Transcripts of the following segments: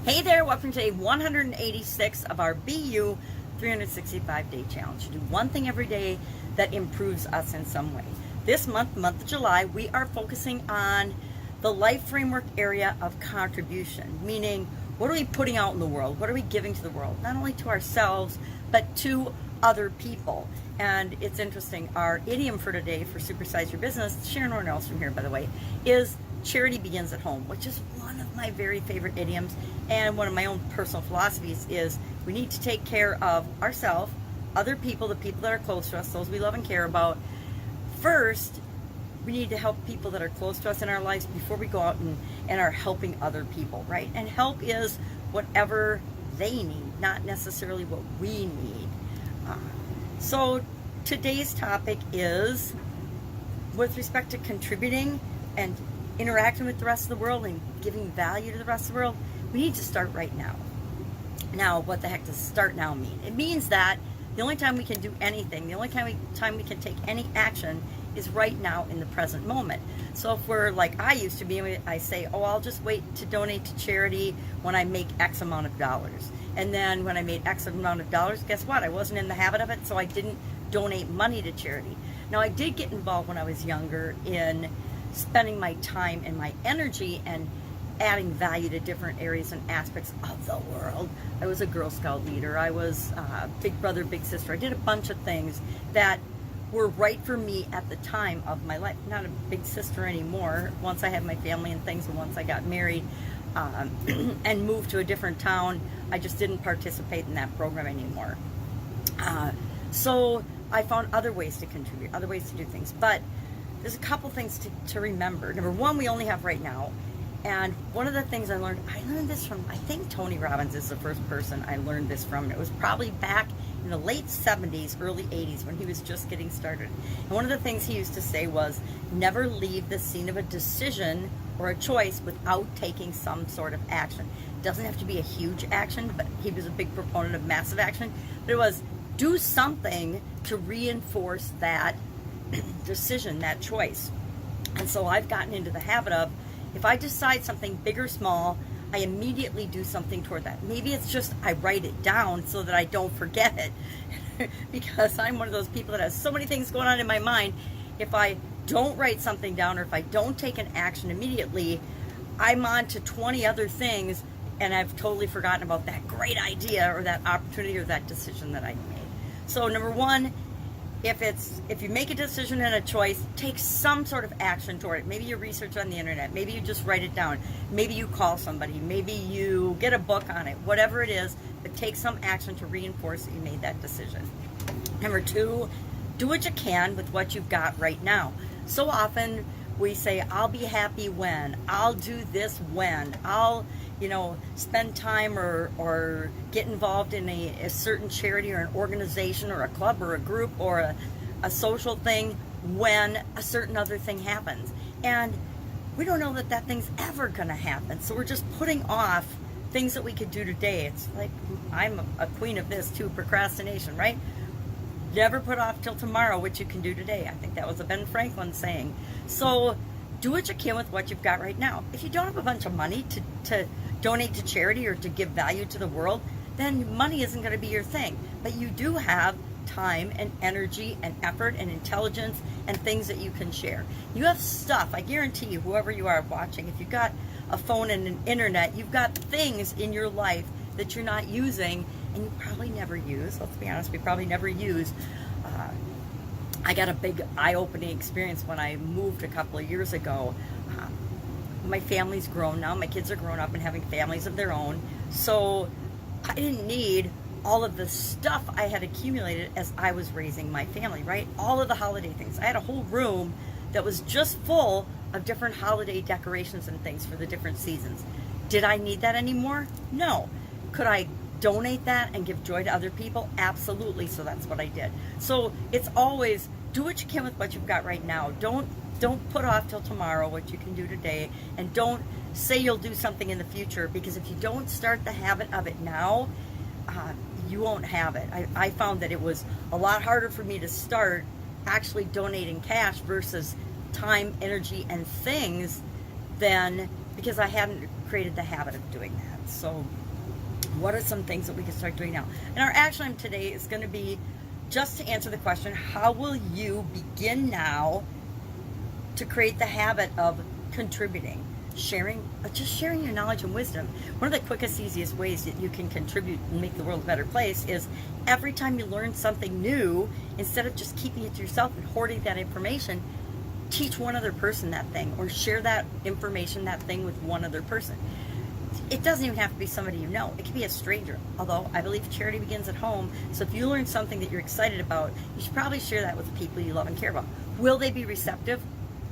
Hey there, welcome to day 186 of our BU 365-day challenge. Do one thing every day that improves us in some way. This month, month of July, we are focusing on the life framework area of contribution, meaning what are we putting out in the world? What are we giving to the world? Not only to ourselves, but to other people. And it's interesting, our idiom for today for Supersize Your Business, Sharon Horne-Ellstrom here, by the way, is charity begins at home, which is one of my very favorite idioms, and one of my own personal philosophies is we need to take care of ourselves, other people, the people that are close to us, those we love and care about. First, we need to help people that are close to us in our lives before we go out and are helping other people, right? And help is whatever they need, not necessarily what we need. So today's topic is with respect to contributing and interacting with the rest of the world and giving value to the rest of the world, we need to start right now. Now, what the heck does start now mean? It means that the only time we can do anything, the only time we can take any action is right now in the present moment. So if we're like I used to be, I say, oh, I'll just wait to donate to charity when I make X amount of dollars. And then when I made X amount of dollars, guess what? I wasn't in the habit of it, so I didn't donate money to charity. Now, I did get involved when I was younger in spending my time and my energy and adding value to different areas and aspects of the world. I was a Girl Scout leader. I was big brother, big sister. I did a bunch of things that were right for me at the time of my life. Not a big sister anymore. Once I had my family and things, and once I got married and moved to a different town, I just didn't participate in that program anymore. So I found other ways to contribute, other ways to do things. But there's a couple things to remember. Number one, we only have right now. And one of the things I learned this from, I think Tony Robbins is the first person I learned this from. It was probably back in the late 70s, early 80s when he was just getting started. And one of the things he used to say was, never leave the scene of a decision or a choice without taking some sort of action. It doesn't have to be a huge action, but he was a big proponent of massive action. But it was, do something to reinforce that decision, that choice. And so I've gotten into the habit of, if I decide something big or small, I immediately do something toward that. Maybe it's just I write it down so that I don't forget it. Because I'm one of those people that has so many things going on in my mind. If I don't write something down, or if I don't take an action immediately, I'm on to 20 other things and I've totally forgotten about that great idea or that opportunity or that decision that I made. So number one, if you make a decision and a choice, take some sort of action toward it. Maybe you research on the internet. Maybe you just write it down. Maybe you call somebody. Maybe you get a book on it. Whatever it is, but take some action to reinforce that you made that decision. Number two, do what you can with what you've got right now. So often we say, I'll be happy when, I'll do this when, I'll spend time or get involved in a certain charity or an organization or a club or a group or a social thing when a certain other thing happens. And we don't know that thing's ever going to happen. So we're just putting off things that we could do today. It's like, I'm a queen of this too, procrastination, right? Never put off till tomorrow what you can do today. I think that was a Ben Franklin saying. So do what you can with what you've got right now. If you don't have a bunch of money to donate to charity or to give value to the world, then money isn't going to be your thing. But you do have time and energy and effort and intelligence and things that you can share. You have stuff, I guarantee you, whoever you are watching, if you've got a phone and an internet, you've got things in your life that you're not using and you probably never use. Let's be honest, we probably never use. I got a big eye-opening experience when I moved a couple of years ago. My family's grown now. My kids are grown up and having families of their own. So I didn't need all of the stuff I had accumulated as I was raising my family, right? All of the holiday things. I had a whole room that was just full of different holiday decorations and things for the different seasons. Did I need that anymore? No. Could I donate that and give joy to other people? Absolutely. So that's what I did. So it's always do what you can with what you've got right now. Don't put off till tomorrow what you can do today, and don't say you'll do something in the future, because if you don't start the habit of it now, you won't have it. I found that it was a lot harder for me to start actually donating cash versus time, energy, and things than because I hadn't created the habit of doing that. So what are some things that we can start doing now? And our action item today is going to be just to answer the question, how will you begin now to create the habit of contributing, just sharing your knowledge and wisdom. One of the quickest, easiest ways that you can contribute and make the world a better place is every time you learn something new, instead of just keeping it to yourself and hoarding that information, teach one other person that thing, or share that information, that thing, with one other person. It doesn't even have to be somebody you know. It could be a stranger. Although I believe charity begins at home. So if you learn something that you're excited about, you should probably share that with the people you love and care about. Will they be receptive?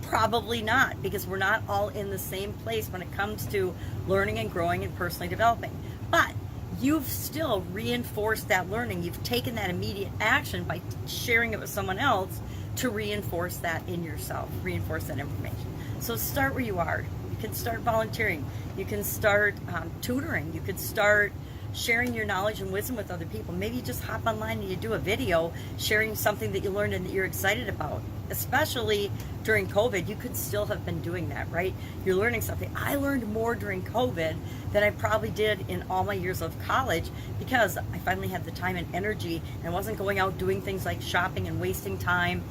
Probably not, because we're not all in the same place when it comes to learning and growing and personally developing. But you've still reinforced that learning. You've taken that immediate action by sharing it with someone else to reinforce that in yourself, reinforce that information. So start where you are. You can start volunteering. You can start tutoring. You could start sharing your knowledge and wisdom with other people. Maybe you just hop online and you do a video sharing something that you learned and that you're excited about. Especially during COVID, you could still have been doing that, right? You're learning something. I learned more during COVID than I probably did in all my years of college, because I finally had the time and energy and I wasn't going out doing things like shopping and wasting time.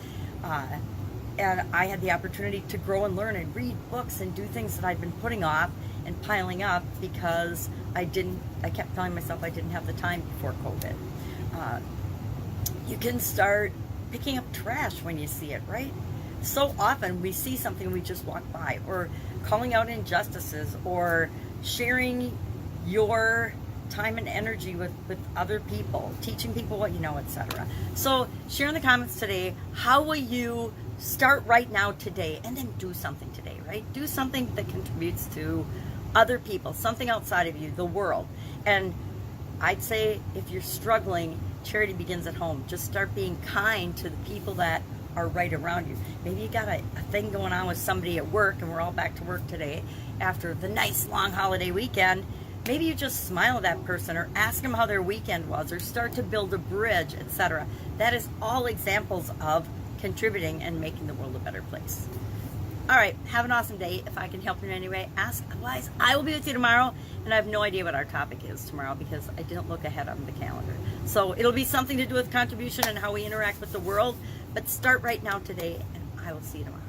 And I had the opportunity to grow and learn and read books and do things that I'd been putting off and piling up because I kept telling myself I didn't have the time before COVID. You can start picking up trash when you see it, right? So often we see something and we just walk by, or calling out injustices, or sharing your time and energy with other people, teaching people what you know, etc. So share in the comments today, how will you start right now today, and then do something today, right? Do something that contributes to other people, something outside of you, the world. And I'd say if you're struggling, charity begins at home. Just start being kind to the people that are right around you. Maybe you got a thing going on with somebody at work, and we're all back to work today after the nice long holiday weekend. Maybe you just smile at that person, or ask them how their weekend was, or start to build a bridge, etc. That is all examples of contributing and making the world a better place. All right, have an awesome day. If I can help you in any way, ask. Otherwise, I will be with you tomorrow, and I have no idea what our topic is tomorrow because I didn't look ahead on the calendar. So it'll be something to do with contribution and how we interact with the world, but start right now today, and I will see you tomorrow.